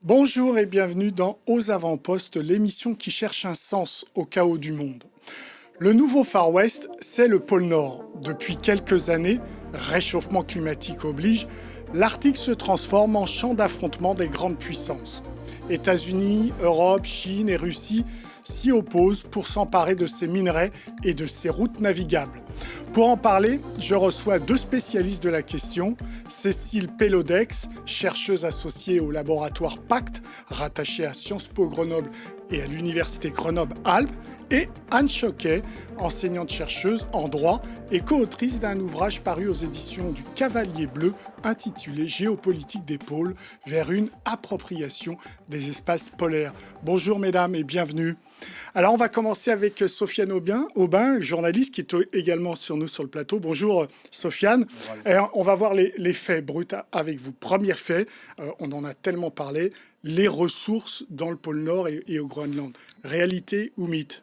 Bonjour et bienvenue dans Aux avant-postes, l'émission qui cherche un sens au chaos du monde. Le nouveau Far West, c'est le pôle Nord. Depuis quelques années, réchauffement climatique oblige, l'Arctique se transforme en champ d'affrontement des grandes puissances. États-Unis, Europe, Chine et Russie s'y opposent pour s'emparer de ces minerais et de ces routes navigables. Pour en parler, je reçois deux spécialistes de la question, Cécile Pellodex, chercheuse associée au laboratoire PACT, rattachée à Sciences Po Grenoble et à l'Université Grenoble-Alpes, et Anne Choquet, enseignante-chercheuse en droit et co-autrice d'un ouvrage paru aux éditions du Cavalier Bleu intitulé Géopolitique des pôles vers une appropriation des espaces polaires. Bonjour mesdames et bienvenue. Alors on va commencer avec Sofiane Aubin, journaliste qui est également sur nous sur le plateau. Bonjour Sofiane. Alors, on va voir les faits bruts avec vous. Premier fait, on en a tellement parlé, les ressources dans le pôle Nord et au Groenland. Réalité ou mythe ?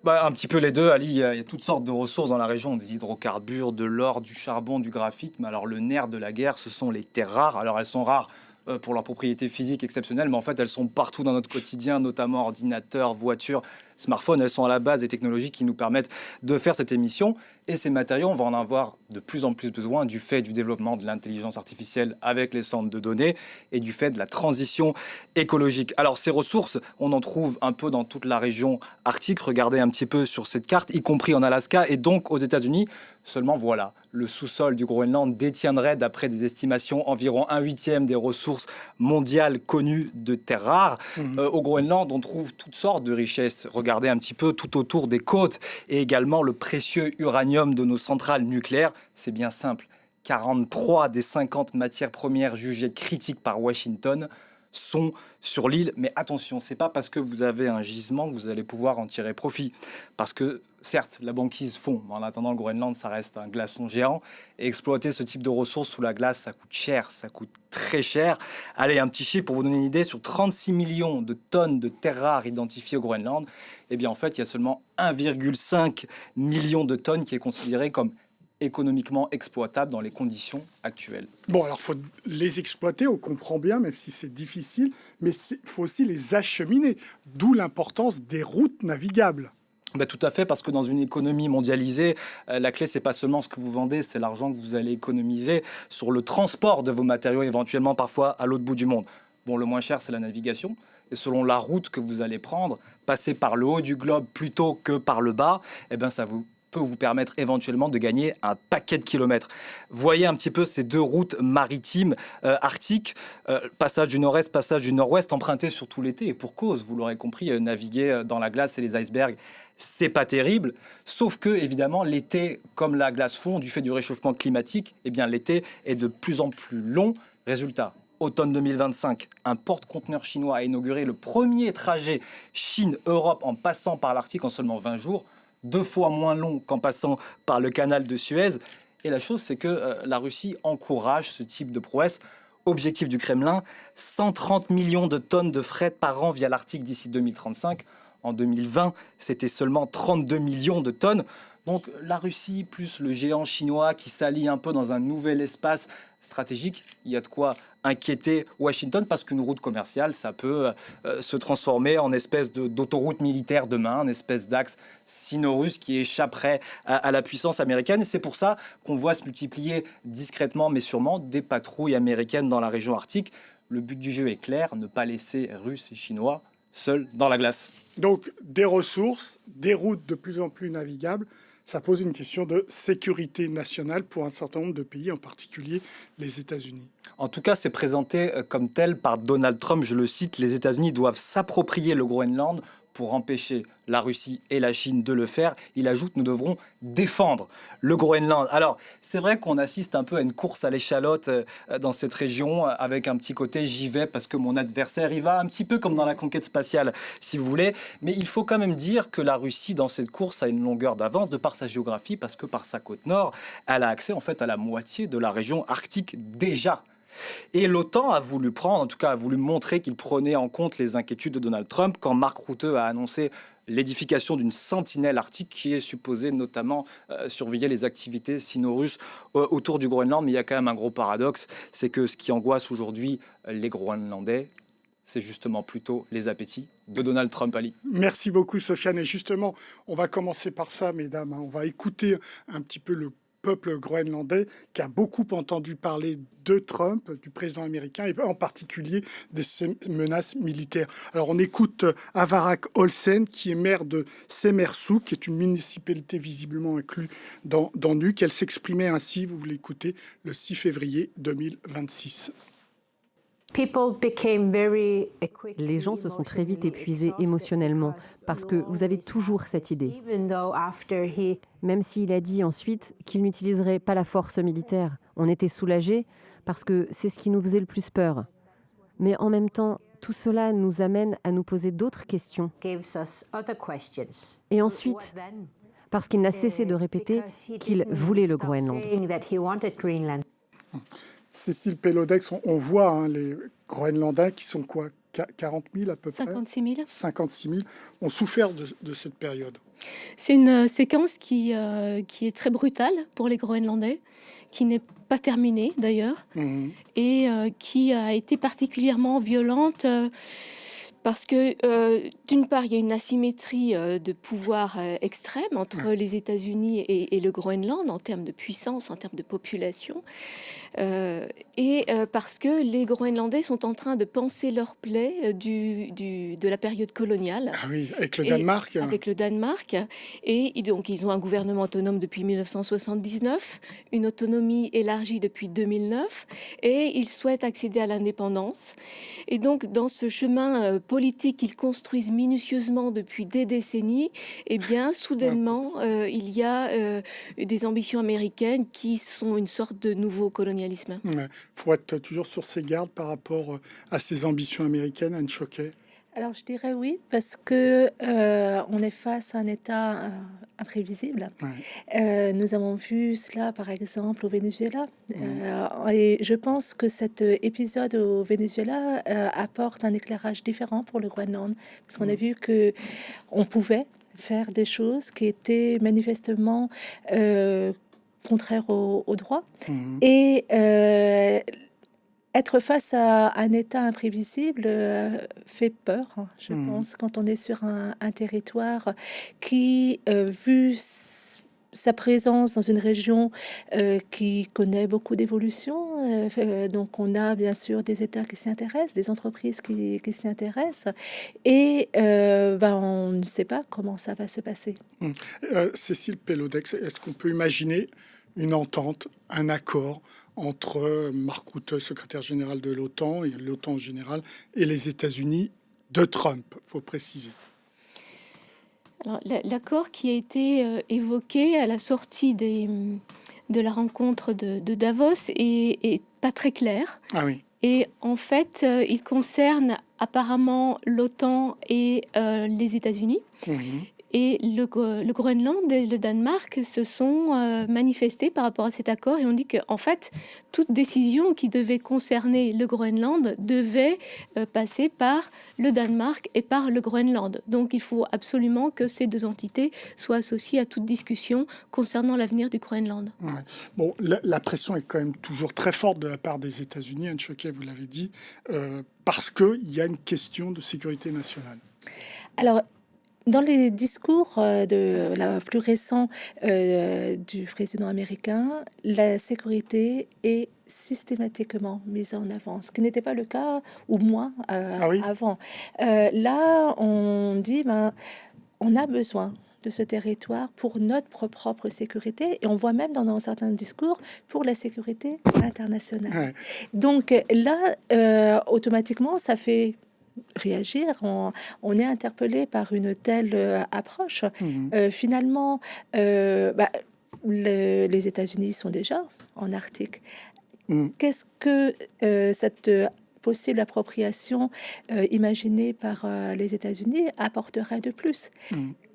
Un petit peu les deux, Ali. Il y a toutes sortes de ressources dans la région, des hydrocarbures, de l'or, du charbon, du graphite. Mais alors le nerf de la guerre, ce sont les terres rares. Alors elles sont rares pour leurs propriétés physiques exceptionnelles, mais en fait elles sont partout dans notre quotidien, notamment ordinateurs, voitures, smartphones. Elles sont à la base des technologies qui nous permettent de faire cette émission. Et ces matériaux, on va en avoir de plus en plus besoin du fait du développement de l'intelligence artificielle avec les centres de données et du fait de la transition écologique. Alors ces ressources, on en trouve un peu dans toute la région arctique. Regardez un petit peu sur cette carte, y compris en Alaska et donc aux États-Unis. Seulement voilà, le sous-sol du Groenland détiendrait, d'après des estimations, environ 1/8 des ressources mondiales connues de terres rares. Au Groenland, on trouve toutes sortes de richesses. Regardez un petit peu tout autour des côtes et également le précieux uranium de nos centrales nucléaires. C'est bien simple. 43 des 50 matières premières jugées critiques par Washington sont sur l'île. Mais attention, c'est pas parce que vous avez un gisement que vous allez pouvoir en tirer profit. Parce que, certes, la banquise fond. Mais en attendant, le Groenland, ça reste un glaçon géant. Et exploiter ce type de ressources sous la glace, ça coûte cher, ça coûte très cher. Allez, un petit chiffre pour vous donner une idée. Sur 36 millions de tonnes de terres rares identifiées au Groenland, eh bien, en fait, il y a seulement 1,5 million de tonnes qui est considéré comme économiquement exploitable dans les conditions actuelles. Bon, alors il faut les exploiter, on comprend bien, même si c'est difficile, mais il faut aussi les acheminer, d'où l'importance des routes navigables. Tout à fait, parce que dans une économie mondialisée, la clé, c'est pas seulement ce que vous vendez, c'est l'argent que vous allez économiser sur le transport de vos matériaux, éventuellement parfois à l'autre bout du monde. Bon, le moins cher, c'est la navigation. Et selon la route que vous allez prendre, passer par le haut du globe plutôt que par le bas, eh bien, ça peut vous permettre éventuellement de gagner un paquet de kilomètres. Voyez un petit peu ces deux routes maritimes arctiques, passage du nord-est, passage du nord-ouest, empruntés surtout l'été. Et pour cause, vous l'aurez compris, naviguer dans la glace et les icebergs, c'est pas terrible, sauf que, évidemment, l'été, comme la glace fond du fait du réchauffement climatique, eh bien, l'été est de plus en plus long. Résultat, automne 2025, un porte-conteneurs chinois a inauguré le premier trajet Chine-Europe en passant par l'Arctique en seulement 20 jours, 2 fois moins long qu'en passant par le canal de Suez. Et la chose, c'est que la Russie encourage ce type de prouesse. Objectif du Kremlin, 130 millions de tonnes de fret par an via l'Arctique d'ici 2035. En 2020, c'était seulement 32 millions de tonnes. Donc la Russie plus le géant chinois qui s'allie un peu dans un nouvel espace stratégique, il y a de quoi inquiéter Washington parce qu'une route commerciale, ça peut se transformer en espèce d'autoroute militaire demain, une espèce d'axe sino-russe qui échapperait à la puissance américaine. Et c'est pour ça qu'on voit se multiplier discrètement mais sûrement des patrouilles américaines dans la région arctique. Le but du jeu est clair, ne pas laisser Russes et Chinois seuls dans la glace. Donc des ressources, des routes de plus en plus navigables, ça pose une question de sécurité nationale pour un certain nombre de pays, en particulier les États-Unis. En tout cas, c'est présenté comme tel par Donald Trump. Je le cite, les États-Unis doivent s'approprier le Groenland pour empêcher la Russie et la Chine de le faire. Il ajoute, nous devrons défendre le Groenland. Alors, c'est vrai qu'on assiste un peu à une course à l'échalote dans cette région, avec un petit côté j'y vais parce que mon adversaire y va, un petit peu comme dans la conquête spatiale, si vous voulez. Mais il faut quand même dire que la Russie, dans cette course, a une longueur d'avance de par sa géographie, parce que par sa côte nord, elle a accès en fait à la moitié de la région arctique déjà. Et l'OTAN a voulu prendre, en tout cas a voulu montrer qu'il prenait en compte les inquiétudes de Donald Trump quand Mark Rutte a annoncé l'édification d'une sentinelle arctique qui est supposée notamment surveiller les activités sino-russes autour du Groenland. Mais il y a quand même un gros paradoxe, c'est que ce qui angoisse aujourd'hui les Groenlandais, c'est justement plutôt les appétits de Donald Trump, Ali. Merci beaucoup, Sofiane. Et justement, on va commencer par ça, mesdames. On va écouter un petit peu le peuple groenlandais qui a beaucoup entendu parler de Trump, du président américain, et en particulier de ses menaces militaires. Alors, on écoute Avarak Olsen, qui est maire de Semersuk, qui est une municipalité visiblement inclue dans Nuuk. Elle s'exprimait ainsi, vous l'écoutez, le 6 février 2026. Les gens se sont très vite épuisés émotionnellement parce que vous avez toujours cette idée. Même s'il a dit ensuite qu'il n'utiliserait pas la force militaire, on était soulagés parce que c'est ce qui nous faisait le plus peur. Mais en même temps, tout cela nous amène à nous poser d'autres questions. Et ensuite, parce qu'il n'a cessé de répéter qu'il voulait le Groenland. Cécile Pellodex, on voit les Groenlandais qui sont quoi, 40 000 à peu près 56 000. 56 000 ont souffert de cette période. C'est une séquence qui est très brutale pour les Groenlandais, qui n'est pas terminée d'ailleurs, et qui a été particulièrement violente parce que d'une part, il y a une asymétrie de pouvoir extrême entre les États-Unis et le Groenland en termes de puissance, en termes de population. Et parce que les Groenlandais sont en train de panser leur plaie de la période coloniale. Ah oui, avec le Danemark. Avec le Danemark. Et donc, ils ont un gouvernement autonome depuis 1979, une autonomie élargie depuis 2009, et ils souhaitent accéder à l'indépendance. Et donc, dans ce chemin politique qu'ils construisent minutieusement depuis des décennies, eh bien, soudainement, il y a des ambitions américaines qui sont une sorte de nouveau colonialisme. Il faut être toujours sur ses gardes par rapport à ces ambitions américaines, Anne Choquet. Alors je dirais oui, parce que on est face à un État imprévisible. Nous avons vu cela par exemple au Venezuela. Et je pense que cet épisode au Venezuela apporte un éclairage différent pour le Groenland, parce qu'on a vu que on pouvait faire des choses qui étaient manifestement contraires au droit. Et être face à un État imprévisible fait peur, je pense, quand on est sur un territoire qui, vu sa présence dans une région qui connaît beaucoup d'évolution, donc on a bien sûr des États qui s'y intéressent, des entreprises qui s'y intéressent, et on ne sait pas comment ça va se passer. Cécile Pellodex, est-ce qu'on peut imaginer une entente, un accord entre Mark Rutte, secrétaire général de l'OTAN, et l'OTAN en général, et les États-Unis de Trump, il faut préciser. Alors, l'accord qui a été évoqué à la sortie de la rencontre de Davos est pas très clair. Ah oui. Et en fait, il concerne apparemment l'OTAN et les États-Unis. Et le Groenland et le Danemark se sont manifestés par rapport à cet accord et on dit qu'en fait, toute décision qui devait concerner le Groenland devait passer par le Danemark et par le Groenland. Donc il faut absolument que ces deux entités soient associées à toute discussion concernant l'avenir du Groenland. Bon, la pression est quand même toujours très forte de la part des États-Unis, Anne Choquet, vous l'avez dit, parce qu'il y a une question de sécurité nationale. Alors, dans les discours la plus récent du président américain, la sécurité est systématiquement mise en avant, ce qui n'était pas le cas, ou moins, avant. Là, on dit, on a besoin de ce territoire pour notre propre sécurité, et on voit même dans certains discours pour la sécurité internationale. Donc là, automatiquement, ça fait réagir, on est interpellé par une telle approche. Finalement, les États-Unis sont déjà en Arctique. Qu'est-ce que cette possible appropriation imaginée par les États-Unis apporterait de plus?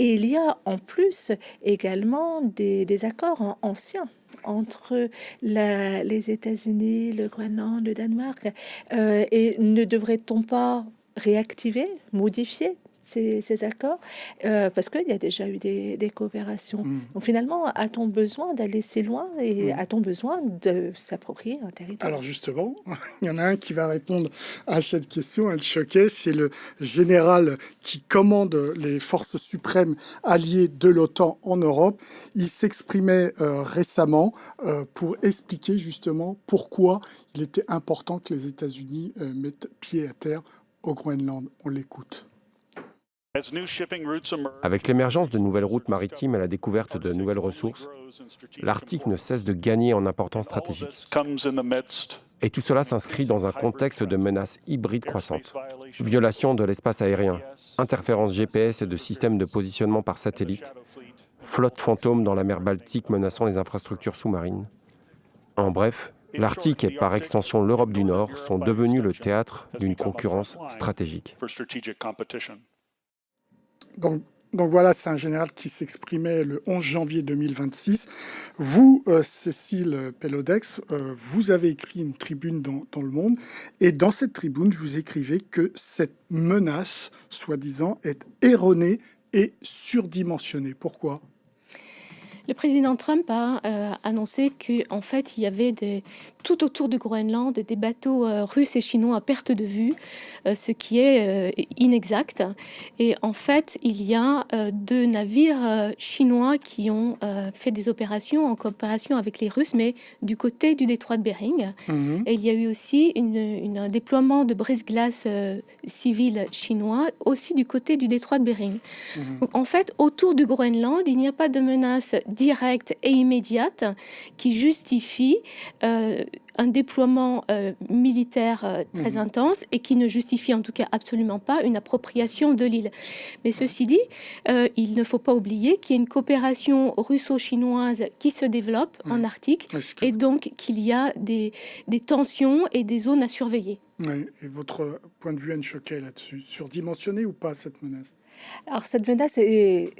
Et il y a en plus également des accords anciens entre les États-Unis, le Groenland, le Danemark, et ne devrait-on pas réactiver, modifier ces accords, parce qu'il y a déjà eu des coopérations. Donc finalement, a-t-on besoin d'aller si loin et a-t-on besoin de s'approprier un territoire? Alors justement, il y en a un qui va répondre à cette question, Anne Choquet, c'est le général qui commande les forces suprêmes alliées de l'OTAN en Europe. Il s'exprimait récemment pour expliquer justement pourquoi il était important que les États-Unis mettent pied à terre au Groenland. On l'écoute. Avec l'émergence de nouvelles routes maritimes et la découverte de nouvelles ressources, l'Arctique ne cesse de gagner en importance stratégique. Et tout cela s'inscrit dans un contexte de menaces hybrides croissantes. Violation de l'espace aérien, interférences GPS et de systèmes de positionnement par satellite, flotte fantôme dans la mer Baltique menaçant les infrastructures sous-marines. En bref, l'Arctique et par extension l'Europe du Nord sont devenus le théâtre d'une concurrence stratégique. Donc voilà, c'est un général qui s'exprimait le 11 janvier 2026. Vous, Cécile Pellodex, vous avez écrit une tribune dans Le Monde, et dans cette tribune, vous écrivez que cette menace, soi-disant, est erronée et surdimensionnée. Pourquoi ? Le président Trump a annoncé qu'en fait, il y avait tout autour du Groenland des bateaux russes et chinois à perte de vue, ce qui est inexact. Et en fait, il y a 2 navires chinois qui ont fait des opérations en coopération avec les Russes, mais du côté du détroit de Bering. Et il y a eu aussi un déploiement de brise-glace civil chinois, aussi du côté du détroit de Bering. Donc, en fait, autour du Groenland, il n'y a pas de menace directe et immédiate qui justifie un déploiement militaire très intense et qui ne justifie en tout cas absolument pas une appropriation de l'île. Mais ceci dit, il ne faut pas oublier qu'il y a une coopération russo-chinoise qui se développe en Arctique et donc qu'il y a des tensions et des zones à surveiller. Oui. Et votre point de vue, Anne Choquet, là-dessus, surdimensionné ou pas cette menace ? Alors cette menace est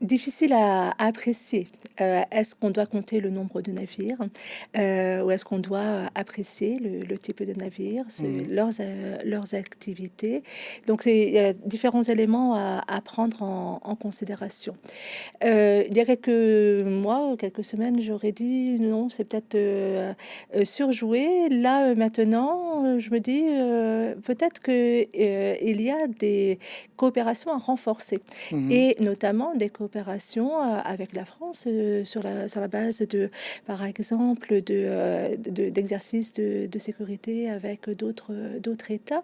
difficile à apprécier. Est-ce qu'on doit compter le nombre de navires ou est-ce qu'on doit apprécier le type de navire, leurs activités? Donc il y a différents éléments à prendre en considération. Il y a quelques mois ou quelques semaines, j'aurais dit non, c'est peut-être surjoué. Là, maintenant, je me dis peut-être qu'il y a des coopérations à renforcer et notamment des coopérations avec la France sur la base de, par exemple, d'exercices de sécurité avec d'autres États,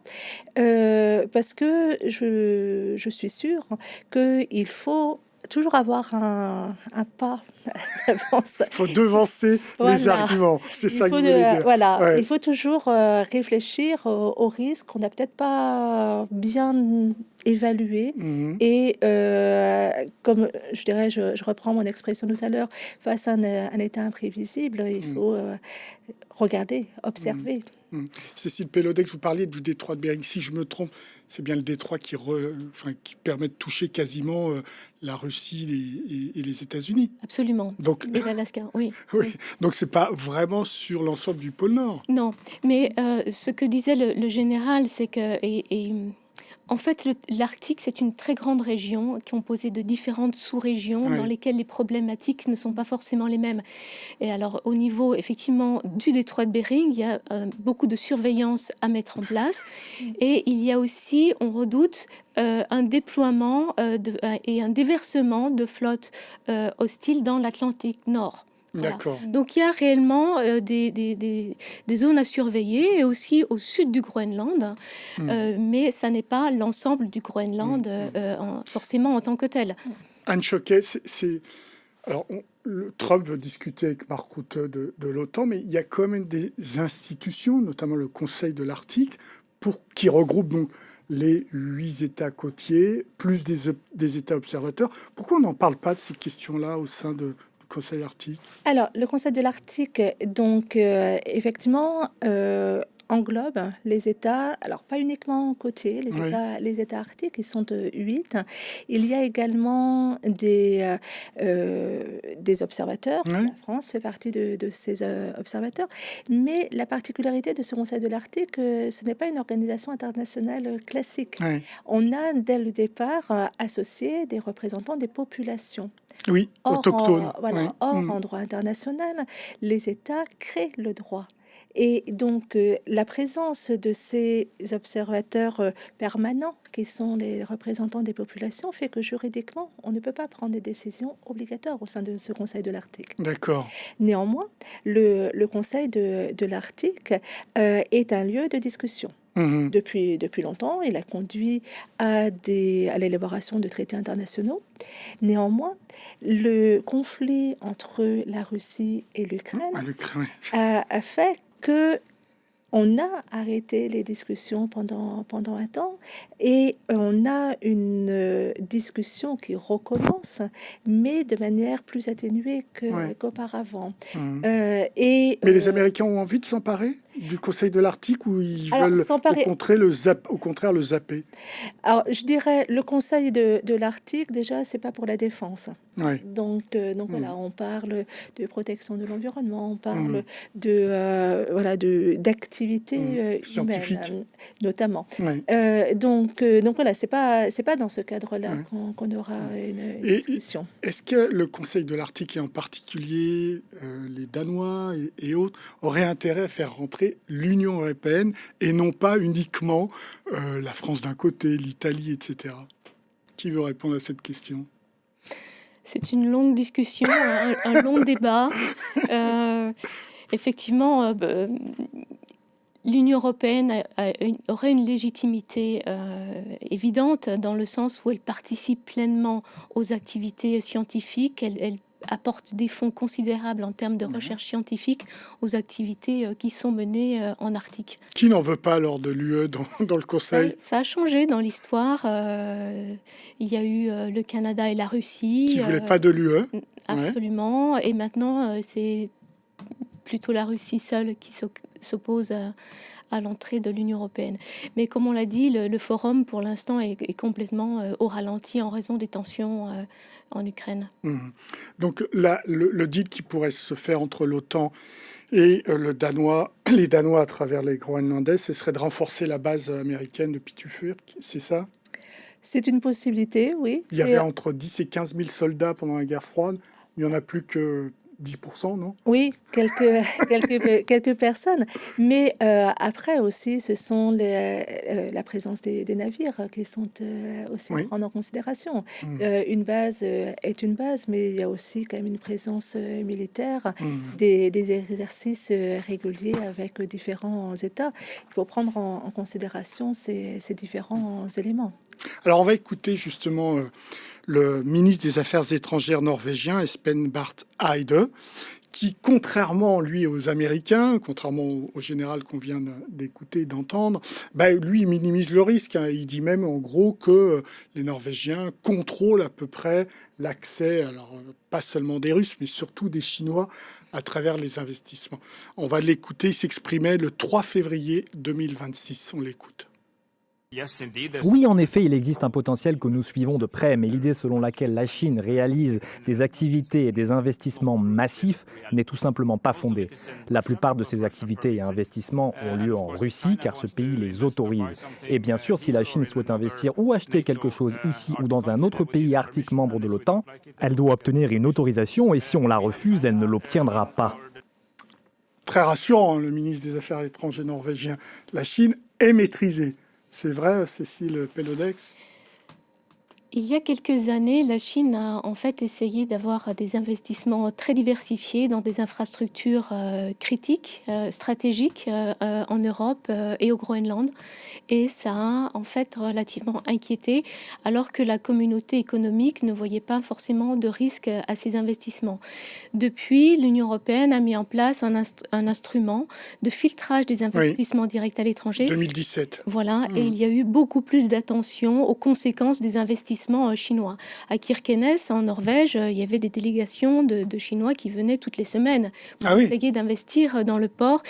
parce que je suis sûre qu'il faut toujours avoir un pas d'avance. Il faut devancer les arguments, c'est ça que vous voulez dire. Voilà, Ouais. il faut toujours réfléchir aux risques qu'on n'a peut-être pas bien évalués. Et comme je dirais, je reprends mon expression tout à l'heure, face à un état imprévisible, il faut regarder, observer. Cécile Pellodex, vous parliez du détroit de Bering. Si je me trompe, c'est bien le détroit qui permet de toucher quasiment la Russie et les États-Unis. Absolument. Donc, Et l'Alaska, oui. oui. Donc c'est pas vraiment sur l'ensemble du pôle Nord. Non, mais ce que disait le général, c'est que en fait, l'Arctique, c'est une très grande région composée de différentes sous-régions dans lesquelles les problématiques ne sont pas forcément les mêmes. Et alors, au niveau, effectivement, du détroit de Bering, il y a beaucoup de surveillance à mettre en place. Et il y a aussi, on redoute, un déploiement et un déversement de flottes hostiles dans l'Atlantique Nord. Voilà. D'accord. Donc il y a réellement des zones à surveiller et aussi au sud du Groenland, mais ça n'est pas l'ensemble du Groenland forcément en tant que tel. Anne Choquet, alors Trump veut discuter avec Mark Rutte de l'OTAN, mais il y a quand même des institutions, notamment le Conseil de l'Arctique, qui regroupe donc les 8 États côtiers, plus des États observateurs. Pourquoi on n'en parle pas de ces questions-là au sein du Conseil arctique? Alors, le Conseil de l'Arctique, donc, effectivement, englobe les États, alors pas uniquement côtiers, les États arctiques, ils sont 8. Il y a également des observateurs. La France fait partie de ces observateurs. Mais la particularité de ce Conseil de l'Arctique, ce n'est pas une organisation internationale classique. On a dès le départ associé des représentants des populations. Oui, autochtones. En droit international, les États créent le droit. Et donc, la présence de ces observateurs permanents, qui sont les représentants des populations, fait que juridiquement, on ne peut pas prendre des décisions obligatoires au sein de ce Conseil de l'Arctique. D'accord. Néanmoins, le Conseil de l'Arctique est un lieu de discussion. Depuis longtemps, il a conduit à l'élaboration de traités internationaux. Néanmoins, le conflit entre la Russie et l'Ukraine a fait que on a arrêté les discussions pendant un temps et on a une discussion qui recommence, mais de manière plus atténuée qu'auparavant. Mais les Américains ont envie de s'emparer du Conseil de l'Arctique ou ils veulent au contraire le zapper? Alors, je dirais, le Conseil de l'Arctique, déjà, c'est pas pour la défense. Donc voilà, on parle de protection de l'environnement, on parle d'activités scientifiques, notamment. Donc voilà, c'est pas dans ce cadre-là qu'on aura une discussion. Est-ce que le Conseil de l'Arctique et en particulier les Danois et autres auraient intérêt à faire rentrer l'Union européenne et non pas uniquement la France d'un côté, l'Italie, etc. Qui veut répondre à cette question? C'est une longue discussion, un long débat. Effectivement, l'Union européenne aurait une légitimité évidente dans le sens où elle participe pleinement aux activités scientifiques. Elle apporte des fonds considérables en termes de recherche scientifique aux activités qui sont menées en Arctique. Qui n'en veut pas alors de l'UE dans le Conseil? Ça a changé dans l'histoire. Il y a eu le Canada et la Russie. Qui ne voulaient pas de l'UE. Absolument. Et maintenant, c'est plutôt la Russie seule qui s'oppose à l'entrée de l'Union européenne. Mais comme on l'a dit, le forum, pour l'instant, est complètement au ralenti en raison des tensions en Ukraine. Donc le deal qui pourrait se faire entre l'OTAN et les Danois à travers les Groenlandais, ce serait de renforcer la base américaine de Pittsburgh, c'est ça? C'est une possibilité, oui. Il y avait entre 10 et 15 000 soldats pendant la guerre froide. Il n'y en a plus que 10%, non? Oui, quelques personnes. Mais après aussi, ce sont la présence des navires qui sont aussi à prendre en considération. Une base est une base, mais il y a aussi quand même une présence militaire, des exercices réguliers avec différents États. Il faut prendre en considération ces différents éléments. Alors, on va écouter justement le ministre des Affaires étrangères norvégien, Espen Barth Eide, qui, contrairement, lui, aux Américains, contrairement au général qu'on vient d'écouter, d'entendre, lui, il minimise le risque. Il dit même, en gros, que les Norvégiens contrôlent à peu près l'accès, alors pas seulement des Russes, mais surtout des Chinois, à travers les investissements. On va l'écouter, il s'exprimait le 3 février 2026. On l'écoute. Oui, en effet, il existe un potentiel que nous suivons de près, mais l'idée selon laquelle la Chine réalise des activités et des investissements massifs n'est tout simplement pas fondée. La plupart de ces activités et investissements ont lieu en Russie, car ce pays les autorise. Et bien sûr, si la Chine souhaite investir ou acheter quelque chose ici ou dans un autre pays arctique membre de l'OTAN, elle doit obtenir une autorisation, et si on la refuse, elle ne l'obtiendra pas. Très rassurant, le ministre des Affaires étrangères norvégien. La Chine est maîtrisée. C'est vrai, Cécile Pellodex? Il y a quelques années, la Chine a en fait essayé d'avoir des investissements très diversifiés dans des infrastructures critiques, stratégiques en Europe et au Groenland. Et ça a en fait relativement inquiété, alors que la communauté économique ne voyait pas forcément de risque à ces investissements. Depuis, l'Union européenne a mis en place un instrument de filtrage des investissements directs à l'étranger. 2017. Voilà, et il y a eu beaucoup plus d'attention aux conséquences des investissements investissements chinois. À Kirkenes, en Norvège, il y avait des délégations de Chinois qui venaient toutes les semaines pour essayer d'investir dans le port,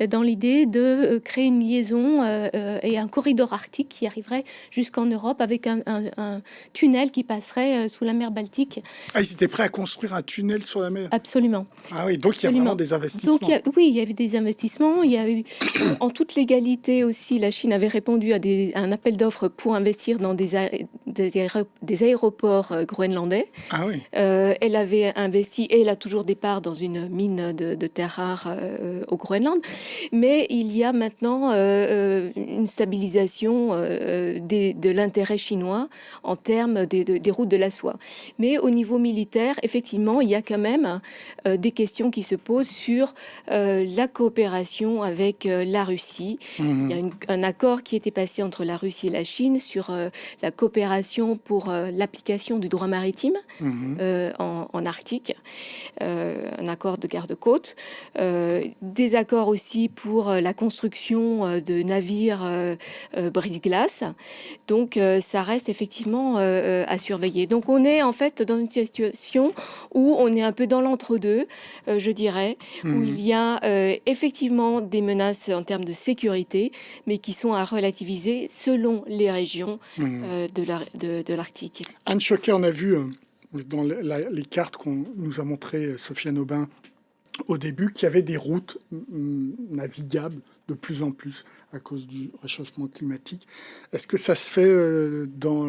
dans l'idée de créer une liaison et un corridor arctique qui arriverait jusqu'en Europe avec un tunnel qui passerait sous la mer Baltique. Ah, ils étaient prêts à construire un tunnel sur la mer? Absolument. Ah oui, donc il y a vraiment des investissements. Donc, il y avait des investissements. Il y a eu, en toute légalité aussi, la Chine avait répondu à un appel d'offres pour investir dans des aéroports groenlandais. Ah oui. Elle avait investi, et elle a toujours des parts dans une mine de terres rares au Groenland. Mais il y a maintenant une stabilisation de l'intérêt chinois en termes des routes de la soie. Mais au niveau militaire, effectivement, il y a quand même des questions qui se posent sur la coopération avec la Russie. Il y a un accord qui a été passé entre la Russie et la Chine sur la coopération pour l'application du droit maritime en Arctique, un accord de garde-côte, des accords aussi pour la construction de navires brise-glace. Donc ça reste effectivement à surveiller. Donc on est en fait dans une situation où on est un peu dans l'entre-deux, je dirais, où il y a effectivement des menaces en termes de sécurité, mais qui sont à relativiser selon les régions de l'Arctique. Anne Choquet, on a vu dans les cartes qu'on nous a montrées Sofiane Aubin au début qu'il y avait des routes navigables de plus en plus à cause du réchauffement climatique. Est-ce que ça se fait dans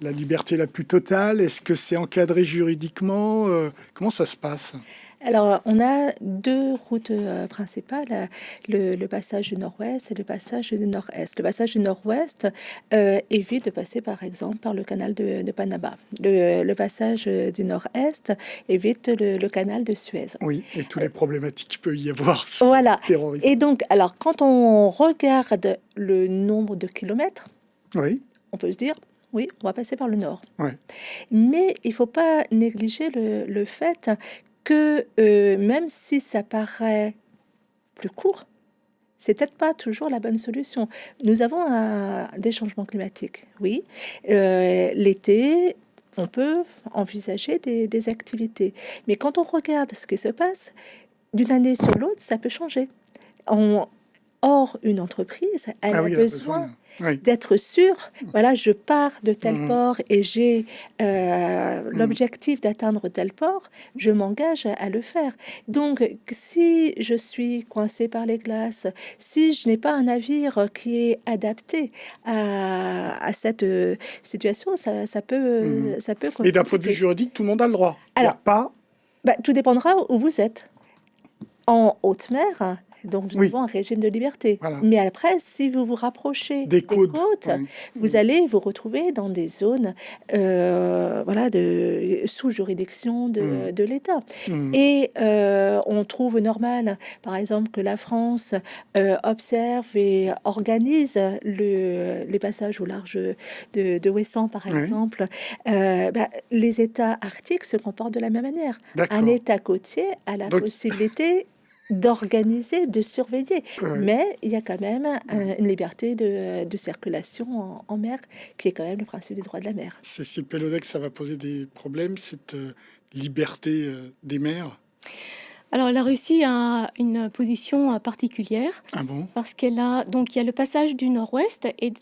la liberté la plus totale? Est-ce que c'est encadré juridiquement? Comment ça se passe? Alors, on a deux routes principales, le passage du nord-ouest et le passage du nord-est. Le passage du nord-ouest évite de passer, par exemple, par le canal de Panama. Le passage du nord-est évite le canal de Suez. Oui, et toutes les problématiques qu'il peut y avoir. Voilà. Terrorisme. Et donc, alors, quand on regarde le nombre de kilomètres, on peut se dire, oui, on va passer par le nord. Mais il ne faut pas négliger le fait que même si ça paraît plus court, c'est peut-être pas toujours la bonne solution. Nous avons des changements climatiques, oui. L'été, on peut envisager des activités. Mais quand on regarde ce qui se passe, d'une année sur l'autre, ça peut changer. Or, une entreprise, elle a besoin d'être sûre. Voilà, je pars de tel port et j'ai l'objectif d'atteindre tel port, je m'engage à le faire. Donc, si je suis coincée par les glaces, si je n'ai pas un navire qui est adapté à cette situation, ça peut Mais d'un point de vue juridique, tout le monde a le droit. Alors, pas... tout dépendra où vous êtes. En haute mer, donc nous avons un régime de liberté. Mais après, si vous vous rapprochez des côtes, vous allez vous retrouver dans des zones sous juridiction de l'État. Et on trouve normal, par exemple, que la France observe et organise les passages au large de Ouessant, par exemple. Les États arctiques se comportent de la même manière. Un État côtier a la possibilité d'organiser, de surveiller. Mais il y a quand même une liberté de circulation en mer qui est quand même le principe du droit de la mer. Cécile Pellodec, ça va poser des problèmes, cette liberté des mers? Alors la Russie a une position particulière. Ah bon? Parce qu'elle a... Donc il y a le passage du nord-ouest et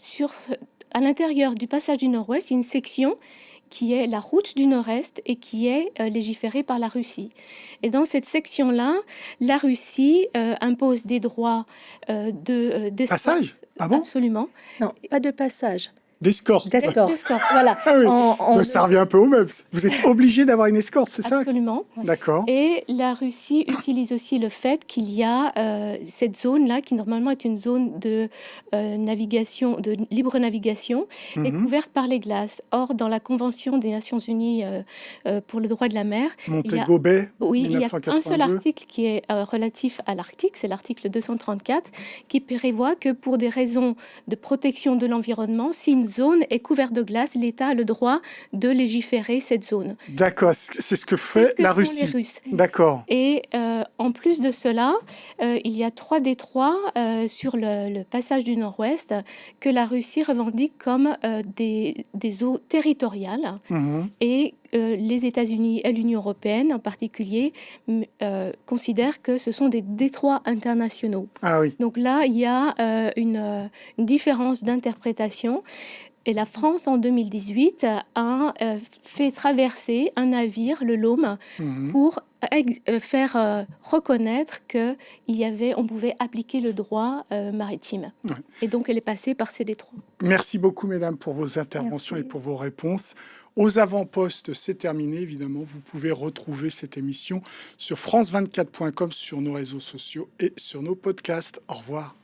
à l'intérieur du passage du nord-ouest, il y a une section qui est la route du Nord-Est et qui est légiférée par la Russie. Et dans cette section-là, la Russie impose des droits d'escorte. Passage? Ah bon? Absolument. Non, pas de passage. D'escorte. Voilà. Ah oui. Ça revient un peu au même. Vous êtes obligé d'avoir une escorte, c'est ça? Absolument. D'accord. Et la Russie utilise aussi le fait qu'il y a cette zone-là, qui normalement est une zone de navigation, de libre navigation, est couverte par les glaces. Or, dans la Convention des Nations Unies pour le droit de la mer, Montego Bay, il y a un seul article qui est relatif à l'Arctique, c'est l'article 234, qui prévoit que pour des raisons de protection de l'environnement, si une zone est couverte de glace, l'État a le droit de légiférer cette zone. D'accord, c'est ce que fait la Russie. Les Russes. D'accord. Et en plus de cela, il y a 3 détroits sur le passage du Nord-Ouest que la Russie revendique comme des eaux territoriales. Et les États-Unis et l'Union européenne en particulier considèrent que ce sont des détroits internationaux. Ah oui. Donc là, il y a une différence d'interprétation. Et la France, en 2018, a fait traverser un navire, le Lôme, pour faire reconnaître qu'on pouvait appliquer le droit maritime. Ouais. Et donc, elle est passée par ces détroits. Merci beaucoup, mesdames, pour vos interventions et pour vos réponses. Aux avant-postes, c'est terminé. Évidemment, vous pouvez retrouver cette émission sur france24.com, sur nos réseaux sociaux et sur nos podcasts. Au revoir.